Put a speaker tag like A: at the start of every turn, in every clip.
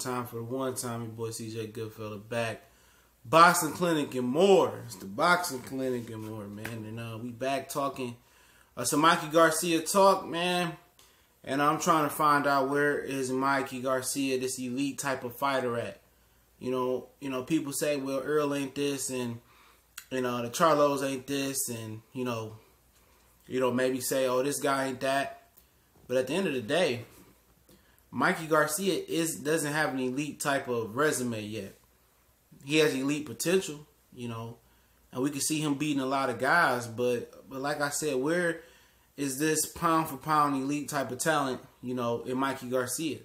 A: time for the one time. Your boy CJ Goodfella back. Boxing Clinic and more. It's the Boxing Clinic and more, man. And we back talking some Mikey Garcia talk, man. And I'm trying to find out where is Mikey Garcia, this elite type of fighter at. You know, people say, well, Earl ain't this, and the Charlos ain't this, and maybe say, oh, this guy ain't that. But at the end of the day, Mikey Garcia doesn't have an elite type of resume yet. He has elite potential, and we can see him beating a lot of guys. But like I said, where is this pound for pound elite type of talent, in Mikey Garcia?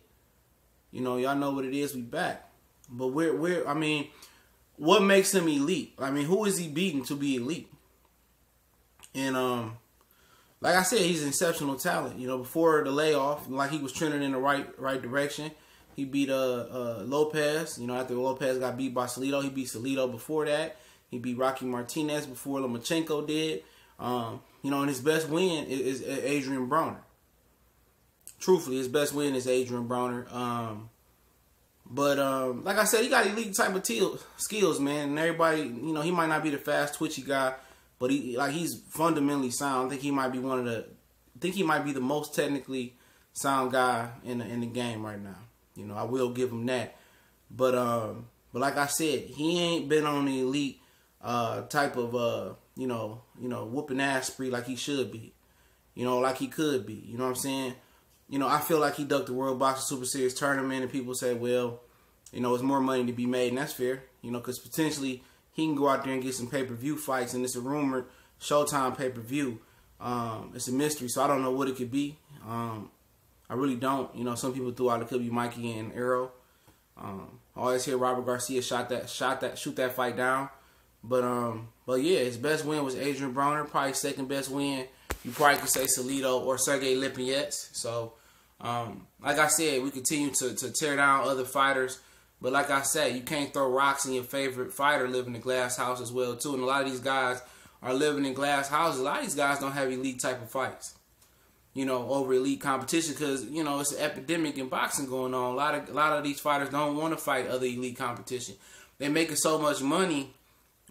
A: Y'all know what it is. We back. But what makes him elite? Who is he beating to be elite? And like I said, he's an exceptional talent. Before the layoff, like he was trending in the right direction. He beat Lopez. After Lopez got beat by Salido, he beat Salido before that. He beat Rocky Martinez before Lomachenko did. And his best win is Adrian Broner. Truthfully, his best win is Adrian Broner. But like I said, he got elite type of skills, man. And everybody, he might not be the fast, twitchy guy, but he's fundamentally sound. I think he might be the most technically sound guy in the game right now. I will give him that. But like I said, he ain't been on the elite type of whooping ass spree like he should be. Like he could be. You know what I'm saying? I feel like he ducked the World Boxing Super Series tournament, and people say, well, it's more money to be made, and that's fair. Because potentially he can go out there and get some pay-per-view fights, and it's a rumored Showtime pay-per-view. It's a mystery, so I don't know what it could be. I really don't. Some people threw out it could be Mikey and Errol. I always hear Robert Garcia shoot that fight down. But yeah, his best win was Adrian Broner. Probably second best win, you probably could say Salido or Sergey Lipinets. So, like I said, we continue to tear down other fighters. But like I said, you can't throw rocks in your favorite fighter living in a glass house as well, too. And a lot of these guys are living in glass houses. A lot of these guys don't have elite type of fights, over elite competition because, it's an epidemic in boxing going on. A lot of these fighters don't want to fight other elite competition. They're making so much money,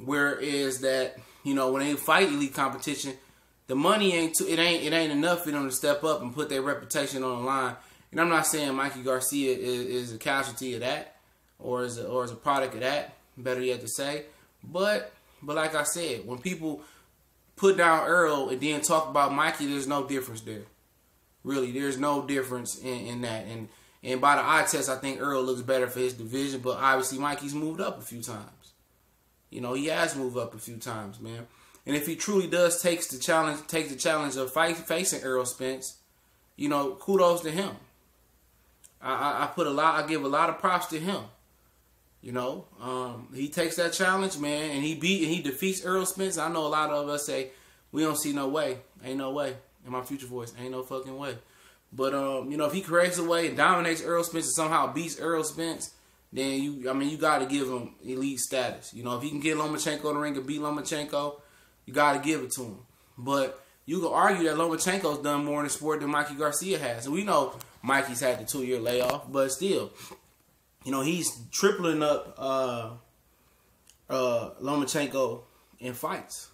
A: whereas that, when they fight elite competition, the money ain't enough for them to step up and put their reputation on the line. And I'm not saying Mikey Garcia is a casualty of that or is a product of that, better yet to say. But like I said, when people put down Earl and then talk about Mikey, there's no difference there. Really, there's no difference in that. And by the eye test, I think Earl looks better for his division, but obviously Mikey's moved up a few times. He has moved up a few times, man. And if he truly does take the challenge of facing Errol Spence, kudos to him. I give a lot of props to him. He takes that challenge, man, and he defeats Errol Spence. I know a lot of us say we don't see no way, ain't no way. In my future voice, ain't no fucking way. But if he creates a way and dominates Errol Spence and somehow beats Errol Spence, then you got to give him elite status. If he can get Lomachenko in the ring and beat Lomachenko, you got to give it to him. But you can argue that Lomachenko's done more in the sport than Mikey Garcia has. And we know Mikey's had the 2-year layoff, but still, he's tripling up Lomachenko in fights.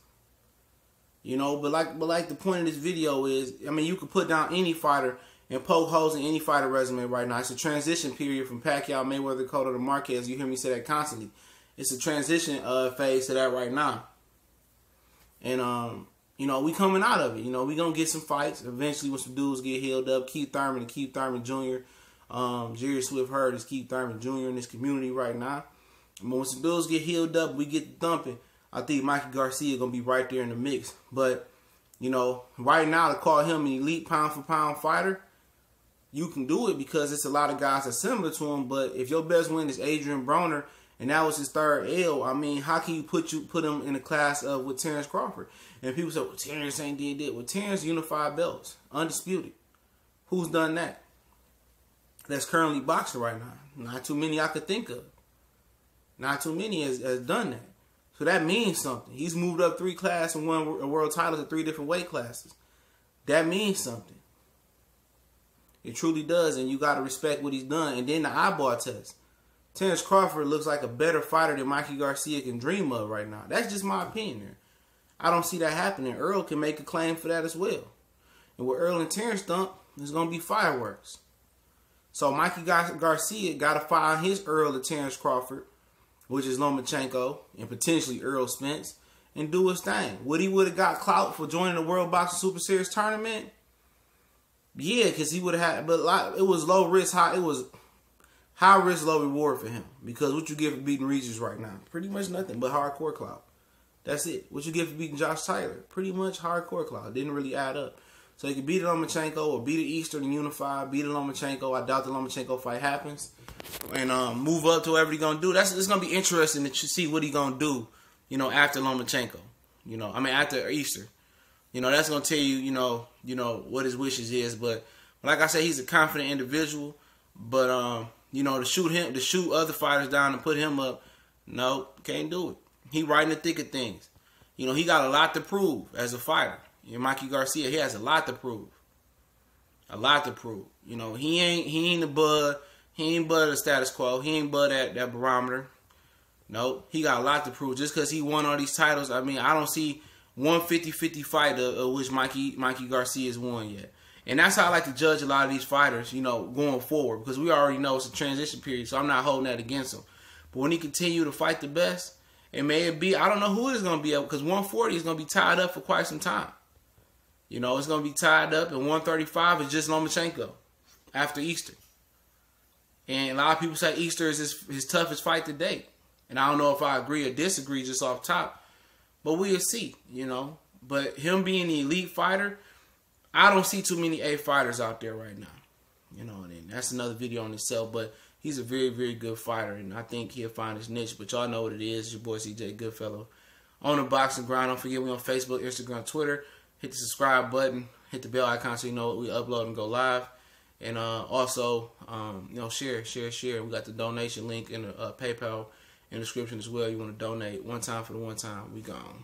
A: But like the point of this video is, you could put down any fighter and poke holes in any fighter resume right now. It's a transition period from Pacquiao, Mayweather, Cotto to Marquez. You hear me say that constantly. It's a transition phase to that right now. And, we coming out of it. We going to get some fights eventually when some dudes get healed up. Keith Thurman and Keith Thurman Jr. Jerry Swift Hurd is Keith Thurman Jr. in this community right now. But when some dudes get healed up, we get thumping. I think Mikey Garcia going to be right there in the mix. But, right now to call him an elite pound-for-pound fighter, you can do it because it's a lot of guys that's similar to him. But if your best win is Adrian Broner and that was his third L, how can you put him in a class with Terrence Crawford? And people say, well, Terrence ain't did that. Well, Terrence unified belts, undisputed. Who's done that? That's currently boxing right now. Not too many I could think of. Not too many has done that. So that means something. He's moved up 3 classes and won a world title at 3 different weight classes. That means something. It truly does, and you got to respect what he's done. And then the eyeball test. Terrence Crawford looks like a better fighter than Mikey Garcia can dream of right now. That's just my opinion there. I don't see that happening. Earl can make a claim for that as well. And with Earl and Terrence dump, there's going to be fireworks. So Mikey Garcia got to fight on his Earl to Terrence Crawford, which is Lomachenko, and potentially Earl Spence, and do his thing. Would he would have got clout for joining the World Boxing Super Series tournament? Yeah, because he would have had, but it was low risk, it was high risk, low reward for him. Because what you get for beating Regis right now? Pretty much nothing but hardcore clout. That's it. What you get for beating Josh Tyler? Pretty much hardcore clout. Didn't really add up. So he could beat Lomachenko or beat Eastern and unify, beat Lomachenko. I doubt the Lomachenko fight happens. And move up to whatever he's going to do. It's going to be interesting to see what he's going to do, after Lomachenko. After Easter. That's going to tell you, what his wishes is. But like I said, he's a confident individual. But, to shoot other fighters down and put him up, no, can't do it. He right in the thick of things. He got a lot to prove as a fighter. Mikey Garcia, he has a lot to prove. A lot to prove. He ain't above the status quo. He ain't above that barometer. Nope. He got a lot to prove. Just because he won all these titles, I don't see one 50-50 fight of which Mikey Garcia has won yet. And that's how I like to judge a lot of these fighters, going forward. Because we already know it's a transition period, so I'm not holding that against him. But when he continue to fight the best, it may be, I don't know who it's going to be, because 140 is going to be tied up for quite some time. It's going to be tied up, and 135 is just Lomachenko after Easter. And a lot of people say Easter is his toughest fight to date. And I don't know if I agree or disagree just off top, but we'll see, But him being the elite fighter, I don't see too many A fighters out there right now. And that's another video on itself, but he's a very, very good fighter, and I think he'll find his niche. But y'all know what it is. It's your boy CJ Goodfellow on the Boxing Grind. Don't forget, we on Facebook, Instagram, Twitter. Hit the subscribe button, hit the bell icon so you know we upload and go live. And also, share. We got the donation link in the PayPal in the description as well. You want to donate one time for the one time, we gone.